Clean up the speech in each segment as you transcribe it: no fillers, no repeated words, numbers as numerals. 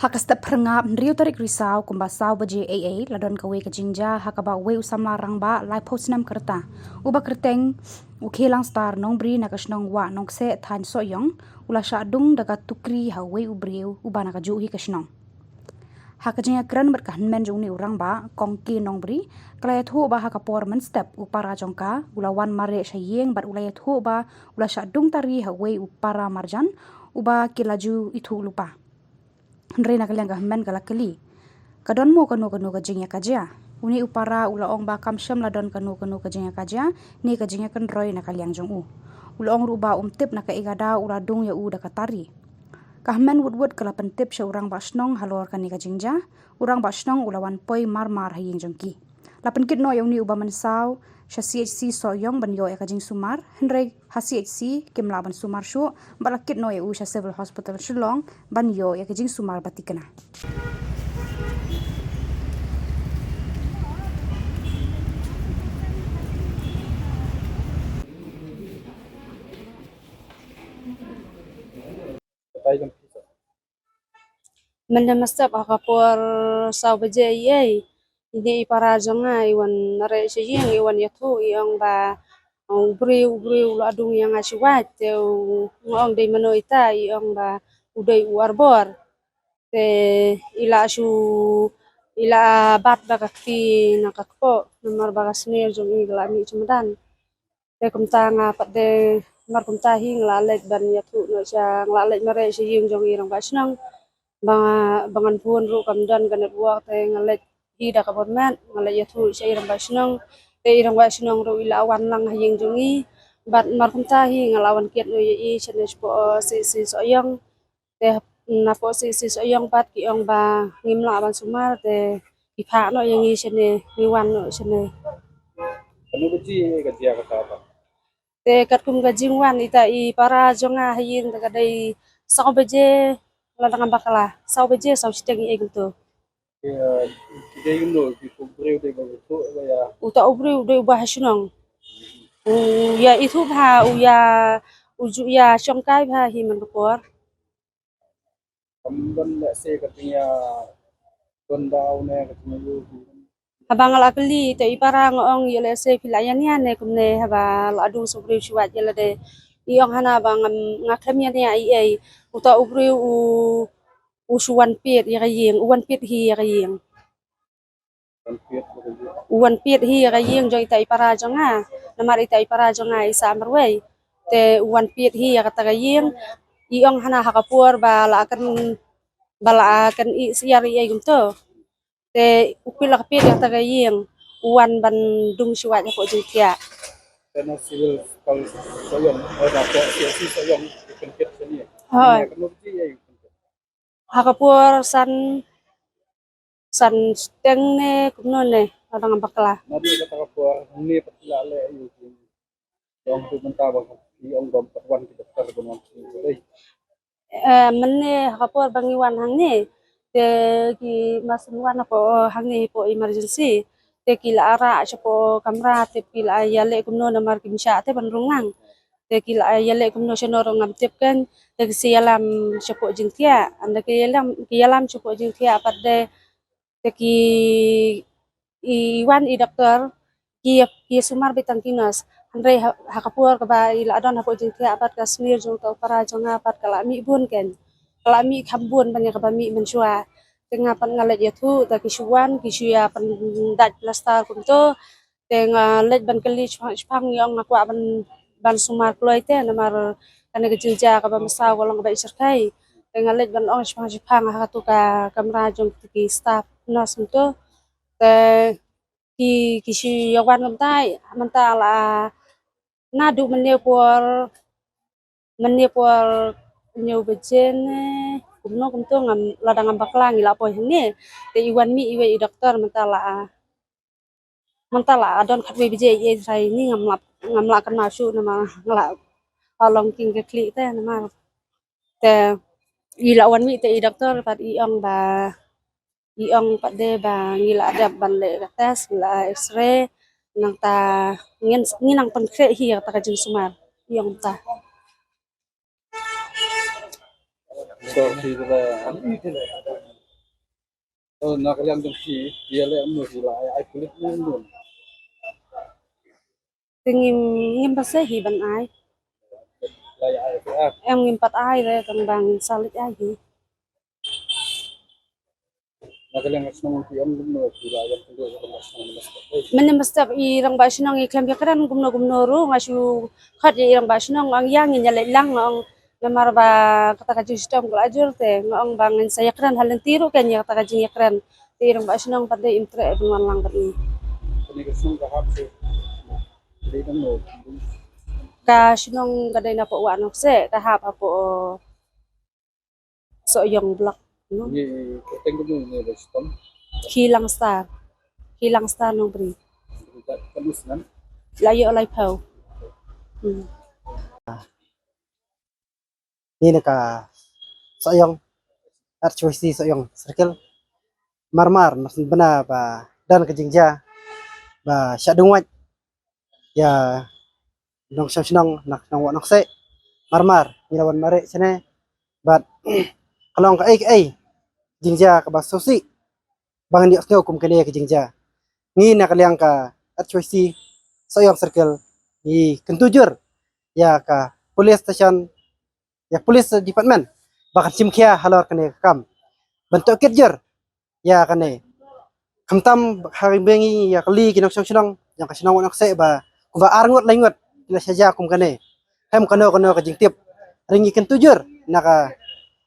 Hakasta perngap nriu tarik risau kumbasau baje AA ladon kawe kajingja hakaba we usam larang ba lai posnam kerta uba kerteng ukhelang star nong bri nakasnong wa nong se than so yong ula sha dung daga tukri ha we ubriu uba nakaju hi kasnong hakajinga kran berkah men jong ni urang ba kongki nong bri klaya thu ba hakapor men step upara jongka ulawan mare shayeng bat ulaya thu ba ula sha dung tari ha we upara marjan uba kilaju itu lupa Henry nakaliang men kalakali. Kadon mo kanu kajingya kaja. Uni upara ula ong ba kamsyam ladon kanu kajingya kaja. Ni kajingya kan roy nakaliang jong u. Ula ong ruba tip naka igada ula dung ya u dakatari. Kahmen wud kala pentip sya urang ba snong halor kani kajingja. Urang ba snong ulawan poi mar haying jongki. Lapan kit no yang ni uba mensau sya CHC soyong ban yo ya kajing sumar. Henry ha CHC kimla ban sumar syu balakit no ya u sya civil hospital Shillong ban yo ya kajing sumar batikana. Mendamastap akapor saw baje ye ini para jonga iwan nare sejing iwan yatu yang ba ubri adung yang aswat te ngong de mano ita yang ba udai uarbor te ila bat bakati nakakpo nomor bagasmir jong igla mi cumadan te kumtanga pat de mar kumtahi nglalet ban yatu no sya nglalet mare sejing jong irang basnang bangan pun ru kamdan kan buak te ngalet hida kabormat ngalet yatu sa irang basnong te irang basnong ru ila awan lang hayeng jungi bat markum tahi ngalawan kiat no yi chenes po si soyong te na po si soyong pat ki ong ba ngimla ban sumar te ipha no yang yi chene niwan no chene Ano baji kerja kata apa? te katkum gajingwan ita I para jonga hayeng daga dai sa baje ladang bakala saw baje saw siteng I gitu Dia indo di kubri udah begitu ya. uta ubri udah ubah hasunong ya itu bha uya uju ya syongkai bha himan bukor Kamban nggak sih katanya kondau nih katanya lu. habang ala kali te ipara ngong yele se pilayan ya ne kumne haba adu subri shuat yele de iong hana bang ngakem ya ne ai uta ubri usuan pit ya yeng uwan pit hi ya yeng Hampir begitu. uwan pit hi ya yeng jo ita ipara jonga namar ita ipara jonga isa marwei te uwan pit hi ya kata yeng iong hana hakapur bala akan I siari ay gumto te upil kapit yang taga yeng uwan bandung suat ko jutia Karena civil kalau soyong, dapat si soyong penkit sini. hoy Kamu baji ya. hakapur san steng ne kumno ne adang bakla Nanti kata kapur ini petila le ayu. Yang tu mentah bang. Yang dom perwan kita tergolong sini. menne hakapur bangiwan hang ne te ki masunwan ko hang ne po emergency te kila ara po kamra te kila yale kumno namar kimsha te banrungang te kila yale kumno shenoro ngam tip kan te sialam po jingtia anda kiyalam po jingtia pada te ki iwan I dokter ki sumar bitang kinas Andre hakapur ka ba ila adon hapo jingtia apat kasmir jong to para jong apat kala mi bun ken kala mi khambun banya ka ba mi mensua tengah pan ngalet yatu ta kisuan kisuya pan dat plastar kunto tengah let ban kali chpang yang aku ban sumar kloy te namar kana kejilja ka ba masaw golong ka ba isarkai tengah let ban ong chpang ha tu ka kamera jong ki staff nas kunto te kisi yawan mentai mentala nadu menepor nyo bejen kumno kumto ngam ladang bakla ngila po hene te iwan mi iwe I dokter mentala adon khatwe beje ye sai ni ngamla kan masuk nama ngala along king ke klik te nama te ila wan mi te I dokter pat iong ba iong pat de ba ngila ada ban le tes ngila x-ray nang ta nginang pan kre hi ta ka jin sumar iong ta So, nak kalian dong dia le amno sila ai kulit nun tingim ngim pasai hi ban ai lai ai ka em ngim pat ai re kang bang salit ai hi nak kalian ngasnong ti am no sila yang kulit ko ngasnong mas menem step irang ba sinong iklam yakran gumno ru ngasu khat irang ba sinong ang yang nyale lang ngong namar ba kata ka sistem ko ajur te ngong bangen sayakran halen tiru kan ya kata ka yakran irang ba sinong pada intre bungan lang berni ni ngasnong ka hap se di dong no ka sinong gadai na po wa nok se ka hap apo so yong blok no ni keteng ko ni bestom hilang star nong bri kanus nan layo lai pau ni naka soyong RCC soyong circle marmar masin bena ba dan ke jingja ba syadungwat ya nong syang nak nong wa nok se marmar nilawan mare sene bat kalong ka ai jingja ka ba sosi bang ni asngo kum kene ke jingja ni nak liang ka RCC soyong circle ni kentujur ya ka police station ya police department bahkan simkia halor kene kam bentuk kerjer ya kene kamtam hari bengi ya kali kinok song yang kasinong nak se ba kuba arngot lengot ila saja kum kene hem kano ka jingtip ringi kan tujur naka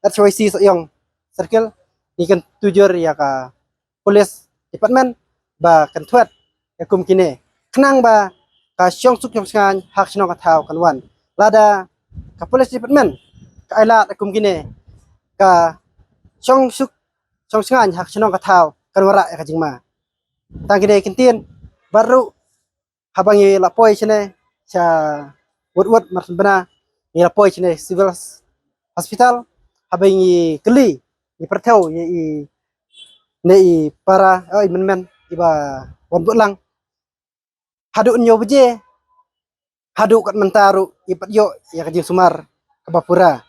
RCC so yang circle ni kan tujur ya ka police department ba kan tuat ya kum kine kenang ba ka syong suk yang sangan hak sinong ka tau kan wan lada ka police department ka ila kum kine ka syong suk syong sangan hak sinong ka tau kan wara ya ka jingma tang kine kintin baru habangi lapoi sine sa wot mar bena ni lapoi sine civil hospital habangi keli ni pertau i nei para oi men iba won lang hadu nyo beje hadu kat mentaru ipat yo ya ka jing sumar ka bapura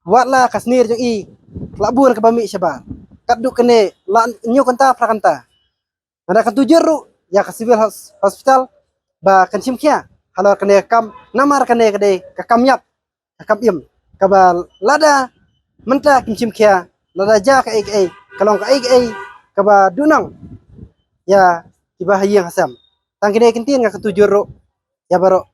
watla kasnir jong i labur ka bami syaba kaduk kene la nyo kanta prakanta ada kan tujur ya ka civil hospital ba kan simkia halor kene kam namar kene kade ka kamyap ka kamim ka ba lada menta kim simkia lada ja ka ai kalong ka ai ka ba dunang ya tiba hayang hasam tang kene kintin ka tujur ya baro